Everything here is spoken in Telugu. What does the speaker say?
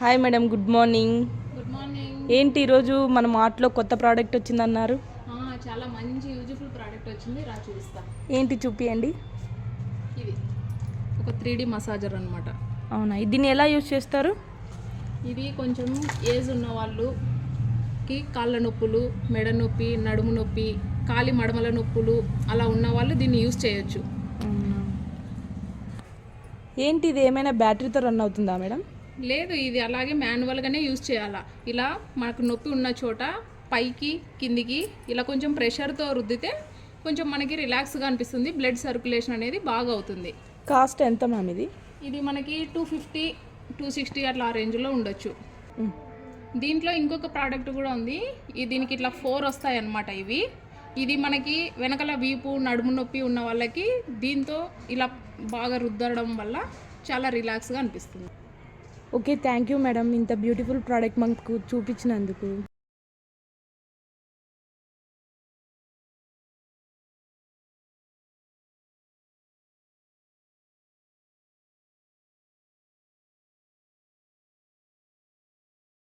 Hi madam, good morning. Good morning. ఏంటి ఈరోజు మన మార్ట్లో కొత్త ప్రోడక్ట్ వచ్చిందన్నారు? చాలా మంచి యూజ్ఫుల్ ప్రోడక్ట్ వచ్చింది, రా చూపిస్తా. ఏంటి చూపియండి. ఇది ఒక 3D మసాజర్ అనమాట. అవునా, దీన్ని ఎలా యూజ్ చేస్తారు? ఇది కొంచెం ఏజ్ ఉన్న వాళ్ళకి కాళ్ళ నొప్పులు, మెడ నొప్పి, నడుము నొప్పి, కాలి మడమల నొప్పులు అలా ఉన్న వాళ్ళు దీన్ని యూజ్ చేయొచ్చు. ఏంటి ఇది ఏమైనా బ్యాటరీతో రన్ అవుతుందా మేడం? లేదు, ఇది అలాగే మాన్యువల్గానే యూజ్ చేయాలా. ఇలా మనకు నొప్పి ఉన్న చోట పైకి కిందికి ఇలా కొంచెం ప్రెషర్తో రుద్దితే కొంచెం మనకి రిలాక్స్గా అనిపిస్తుంది, బ్లడ్ సర్క్యులేషన్ అనేది బాగా అవుతుంది. కాస్ట్ ఎంత మ్యామ్ ఇది? ఇది మనకి 250, 260 అట్లా ఆ రేంజ్లో ఉండొచ్చు. దీంట్లో ఇంకొక ప్రోడక్ట్ కూడా ఉంది. దీనికి ఇట్లా 4 వస్తాయి అన్నమాట. ఇది మనకి వెనకల వీపు నడుము నొప్పి ఉన్న వాళ్ళకి దీంతో ఇలా బాగా రుద్దడం వల్ల చాలా రిలాక్స్గా అనిపిస్తుంది. ఓకే, థ్యాంక్ యూ మేడం, ఇంత బ్యూటిఫుల్ ప్రోడక్ట్ మాకు చూపించినందుకు.